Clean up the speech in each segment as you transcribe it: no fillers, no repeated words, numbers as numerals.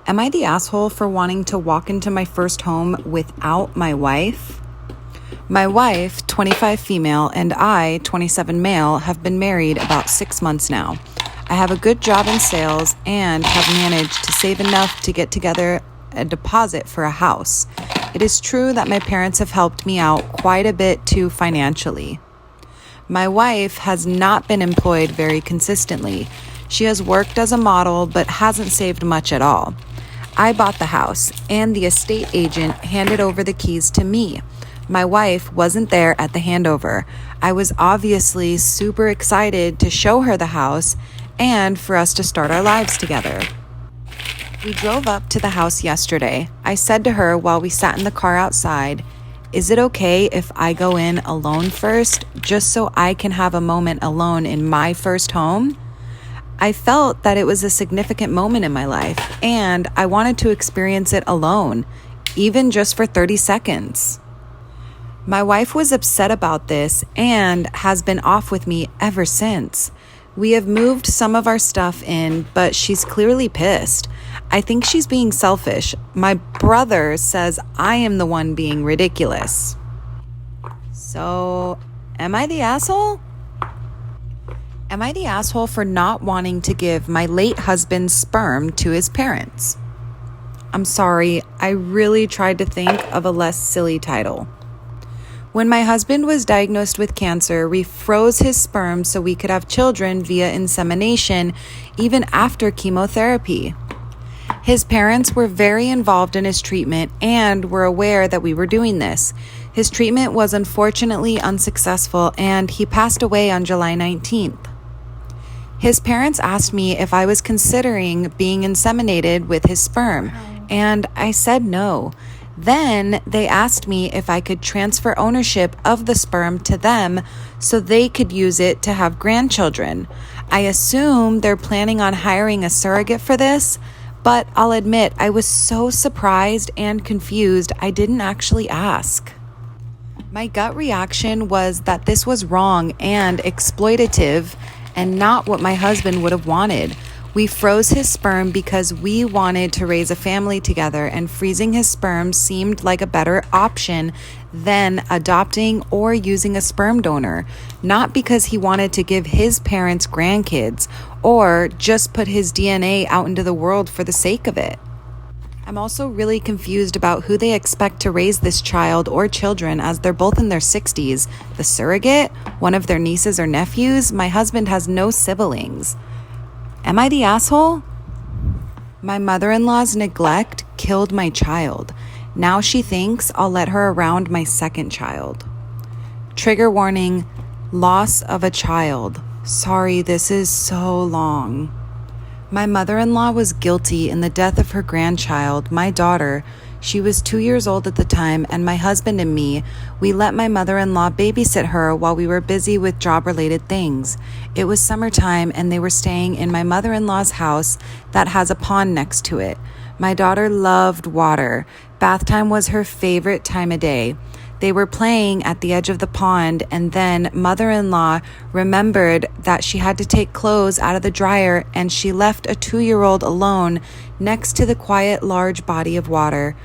Am I the asshole for wanting to walk into my first home without my wife? My wife, 25 female, and I, 27 male, have been married about 6 months now. I have a good job in sales and have managed to save enough to get together a deposit for a house. It is true that my parents have helped me out quite a bit too financially. My wife has not been employed very consistently. She has worked as a model but hasn't saved much at all. I bought the house, and the estate agent handed over the keys to me. My wife wasn't there at the handover. I was obviously super excited to show her the house and for us to start our lives together. We drove up to the house yesterday. I said to her while we sat in the car outside, "Is it okay if I go in alone first, just so I can have a moment alone in my first home?" I felt that it was a significant moment in my life, and I wanted to experience it alone, even just for 30 seconds. My wife was upset about this and has been off with me ever since. We have moved some of our stuff in, but she's clearly pissed. I think she's being selfish. My brother says I am the one being ridiculous. So, am I the asshole? Am I the asshole for not wanting to give my late husband's sperm to his parents? I'm sorry, I really tried to think of a less silly title. When my husband was diagnosed with cancer, we froze his sperm so we could have children via insemination even after chemotherapy. His parents were very involved in his treatment and were aware that we were doing this. His treatment was unfortunately unsuccessful and he passed away on July 19th. His parents asked me if I was considering being inseminated with his sperm, and I said no. Then they asked me if I could transfer ownership of the sperm to them so they could use it to have grandchildren. I assume they're planning on hiring a surrogate for this, but I'll admit I was so surprised and confused I didn't actually ask. My gut reaction was that this was wrong and exploitative and not what my husband would have wanted. We froze his sperm because we wanted to raise a family together, and freezing his sperm seemed like a better option than adopting or using a sperm donor, not because he wanted to give his parents grandkids or just put his DNA out into the world for the sake of it. I'm also really confused about who they expect to raise this child or children, as they're both in their 60s. The surrogate? One of their nieces or nephews? My husband has no siblings. Am I the asshole? My mother-in-law's neglect killed my child. Now she thinks I'll let her around my second child. Trigger warning, loss of a child. Sorry, this is so long. My mother-in-law was guilty in the death of her grandchild, my daughter. She was 2 years old at the time, and my husband and me, we let my mother-in-law babysit her while we were busy with job-related things. It was summertime, and they were staying in my mother-in-law's house that has a pond next to it. My daughter loved water. Bath time was her favorite time of day. They were playing at the edge of the pond, and then mother-in-law remembered that she had to take clothes out of the dryer, and she left a 2-year-old alone next to the quiet, large body of water.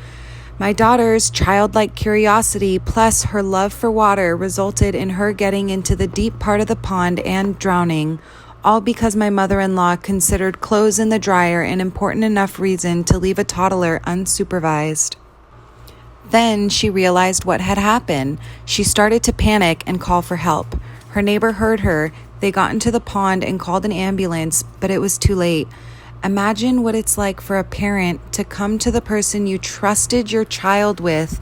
My daughter's childlike curiosity plus her love for water resulted in her getting into the deep part of the pond and drowning, all because my mother-in-law considered clothes in the dryer an important enough reason to leave a toddler unsupervised. Then she realized what had happened. She started to panic and call for help. Her neighbor heard her. They got into the pond and called an ambulance, but it was too late. Imagine what it's like for a parent to come to the person you trusted your child with,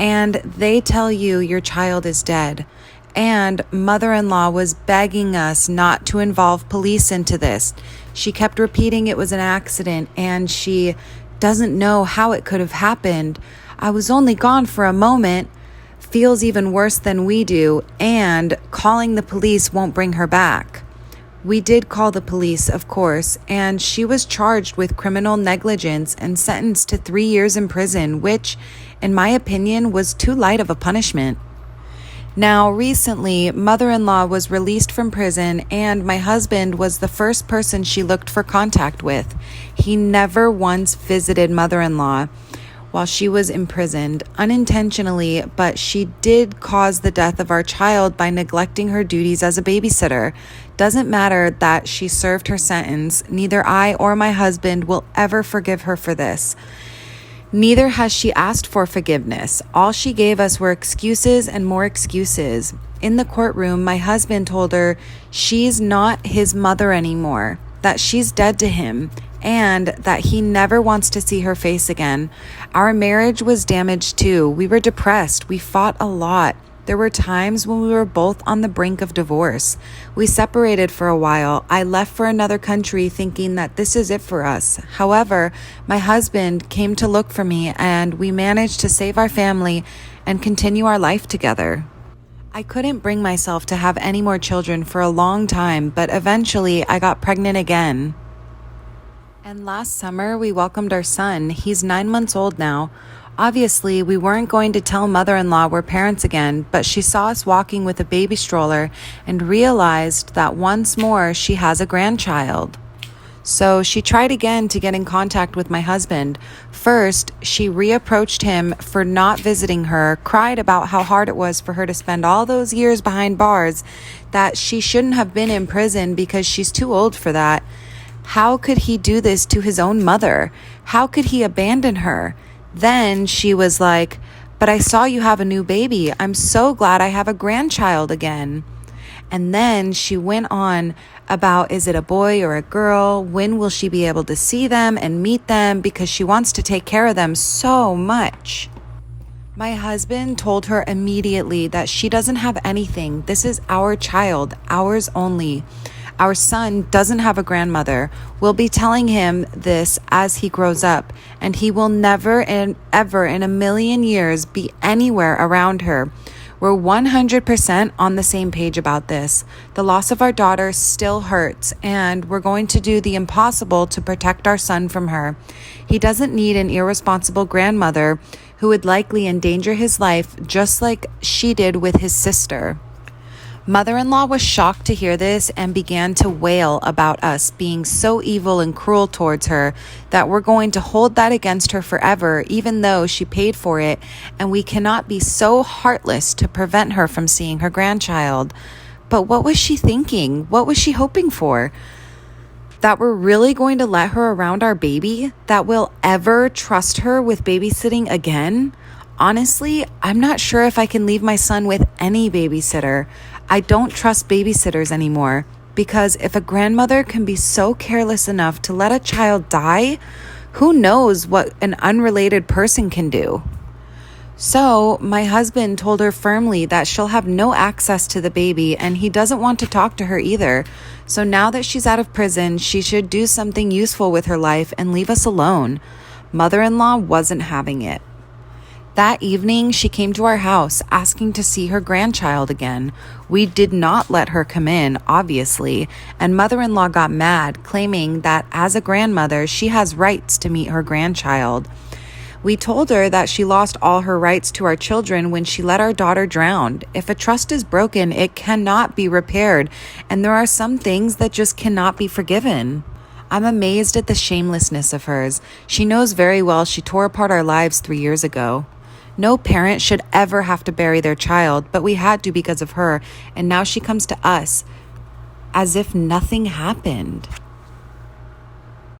and they tell you your child is dead. And mother-in-law was begging us not to involve police into this. She kept repeating it was an accident, and she doesn't know how it could have happened. I was only gone for a moment. Feels even worse than we do, and calling the police won't bring her back. We did call the police, of course, and she was charged with criminal negligence and sentenced to 3 years in prison, which, in my opinion, was too light of a punishment. Now, recently, mother-in-law was released from prison and my husband was the first person she looked for contact with. He never once visited mother-in-law while she was imprisoned, unintentionally, but she did cause the death of our child by neglecting her duties as a babysitter. Doesn't matter that she served her sentence. Neither I or my husband will ever forgive her for this. Neither has she asked for forgiveness. All she gave us were excuses and more excuses. In the courtroom, my husband told her she's not his mother anymore, that she's dead to him, and that he never wants to see her face again. Our marriage was damaged too. We were depressed. We fought a lot. There were times when we were both on the brink of divorce. We separated for a while. I left for another country thinking that this is it for us. However, my husband came to look for me and we managed to save our family and continue our life together. I couldn't bring myself to have any more children for a long time, but eventually I got pregnant again. And last summer, we welcomed our son. He's 9 months old now. Obviously, we weren't going to tell mother-in-law we're parents again, but she saw us walking with a baby stroller and realized that once more she has a grandchild. So she tried again to get in contact with my husband. First, she reapproached him for not visiting her, cried about how hard it was for her to spend all those years behind bars, that she shouldn't have been in prison because she's too old for that. How could he do this to his own mother? How could he abandon her? Then she was like, "But I saw you have a new baby. I'm so glad I have a grandchild again." And then she went on about, is it a boy or a girl? When will she be able to see them and meet them? Because she wants to take care of them so much. My husband told her immediately that she doesn't have anything. This is our child, ours only. Our son doesn't have a grandmother. We'll be telling him this as he grows up, and he will never and ever in a million years be anywhere around her. We're 100% on the same page about this. The loss of our daughter still hurts, and we're going to do the impossible to protect our son from her. He doesn't need an irresponsible grandmother who would likely endanger his life just like she did with his sister. Mother-in-law was shocked to hear this and began to wail about us being so evil and cruel towards her that we're going to hold that against her forever, even though she paid for it, and we cannot be so heartless to prevent her from seeing her grandchild. But what was she thinking? What was she hoping for? That we're really going to let her around our baby? That we'll ever trust her with babysitting again? Honestly, I'm not sure if I can leave my son with any babysitter. I don't trust babysitters anymore because if a grandmother can be so careless enough to let a child die, who knows what an unrelated person can do? So my husband told her firmly that she'll have no access to the baby and he doesn't want to talk to her either. So now that she's out of prison, she should do something useful with her life and leave us alone. Mother-in-law wasn't having it. That evening, she came to our house asking to see her grandchild again. We did not let her come in, obviously, and mother-in-law got mad, claiming that as a grandmother, she has rights to meet her grandchild. We told her that she lost all her rights to our children when she let our daughter drown. If a trust is broken, it cannot be repaired, and there are some things that just cannot be forgiven. I'm amazed at the shamelessness of hers. She knows very well she tore apart our lives 3 years ago. No parent should ever have to bury their child, but we had to because of her, and now she comes to us as if nothing happened.